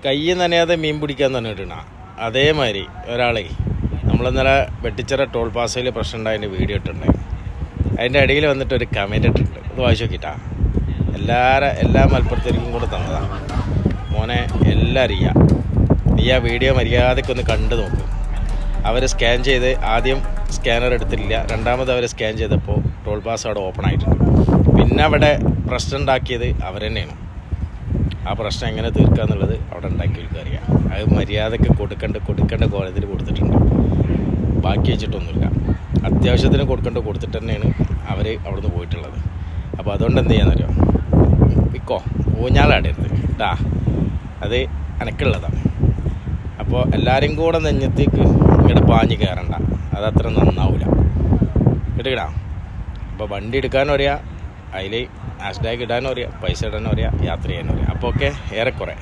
കൈ നനയാതെ മീൻ പിടിക്കാൻ തന്നെ ഇടണ അതേമാതിരി ഒരാളെ നമ്മളിന്നലെ വെട്ടിച്ചിറ ടോൾ പാസയിൽ പ്രശ്നം ഉണ്ടായതിൻ്റെ വീഡിയോ ഇട്ടിട്ടുണ്ടായി. അതിൻ്റെ ഇടയിൽ വന്നിട്ട് ഒരു കമൻറ്റ് ഇട്ടിട്ടുണ്ട്. ഇത് വായിച്ചു നോക്കിയിട്ടാ. എല്ലാ മലപ്പുറത്തേക്കും കൂടെ തന്നതാണ്. മോനെ എല്ലാം അറിയാം, നീ ആ വീഡിയോ മര്യാദയ്ക്കൊന്ന് കണ്ടു നോക്കും. അവർ സ്കാൻ ചെയ്ത് ആദ്യം സ്കാനർ എടുത്തിട്ടില്ല, രണ്ടാമത് അവർ സ്കാൻ ചെയ്തപ്പോൾ ടോൾ പാസ് അവിടെ ഓപ്പൺ ആയിട്ടുണ്ട്. പിന്നെ അവിടെ പ്രശ്നം ഉണ്ടാക്കിയത് അവർ തന്നെയാണ്. ആ പ്രശ്നം എങ്ങനെ തീർക്കുക എന്നുള്ളത് അവിടെ ഉണ്ടാക്കിയവർക്ക് അറിയാം. അത് മര്യാദയ്ക്ക് കൊടുക്കേണ്ട കോലത്തിൽ കൊടുത്തിട്ടുണ്ട്, ബാക്കി വെച്ചിട്ടൊന്നുമില്ല. അത്യാവശ്യത്തിന് കൊടുത്തിട്ട് തന്നെയാണ് അവർ അവിടുന്ന് പോയിട്ടുള്ളത്. അപ്പോൾ അതുകൊണ്ട് എന്ത് ചെയ്യാന്നറിയോ, വിക്കോ ഊഞ്ഞാലാടരുത് കേട്ടാ, അത് അനക്കുള്ളതാണ്. അപ്പോൾ എല്ലാവരും കൂടെ നെഞ്ഞത്തേക്ക് ഇങ്ങോട്ട് പാഞ്ഞ് കയറണ്ട, അതത്ര നന്നാവില്ല കേട്ടിക്കടാ. അപ്പോൾ വണ്ടി എടുക്കാനും അറിയാം, അതിൽ ഹാഷ്ടാഗ് ഇടാനും അറിയാം, പൈസ ഇടാനും അറിയാം, യാത്ര ചെയ്യാനും അറിയാം. അപ്പോൾ ഓക്കെ, ഏറെക്കുറെ.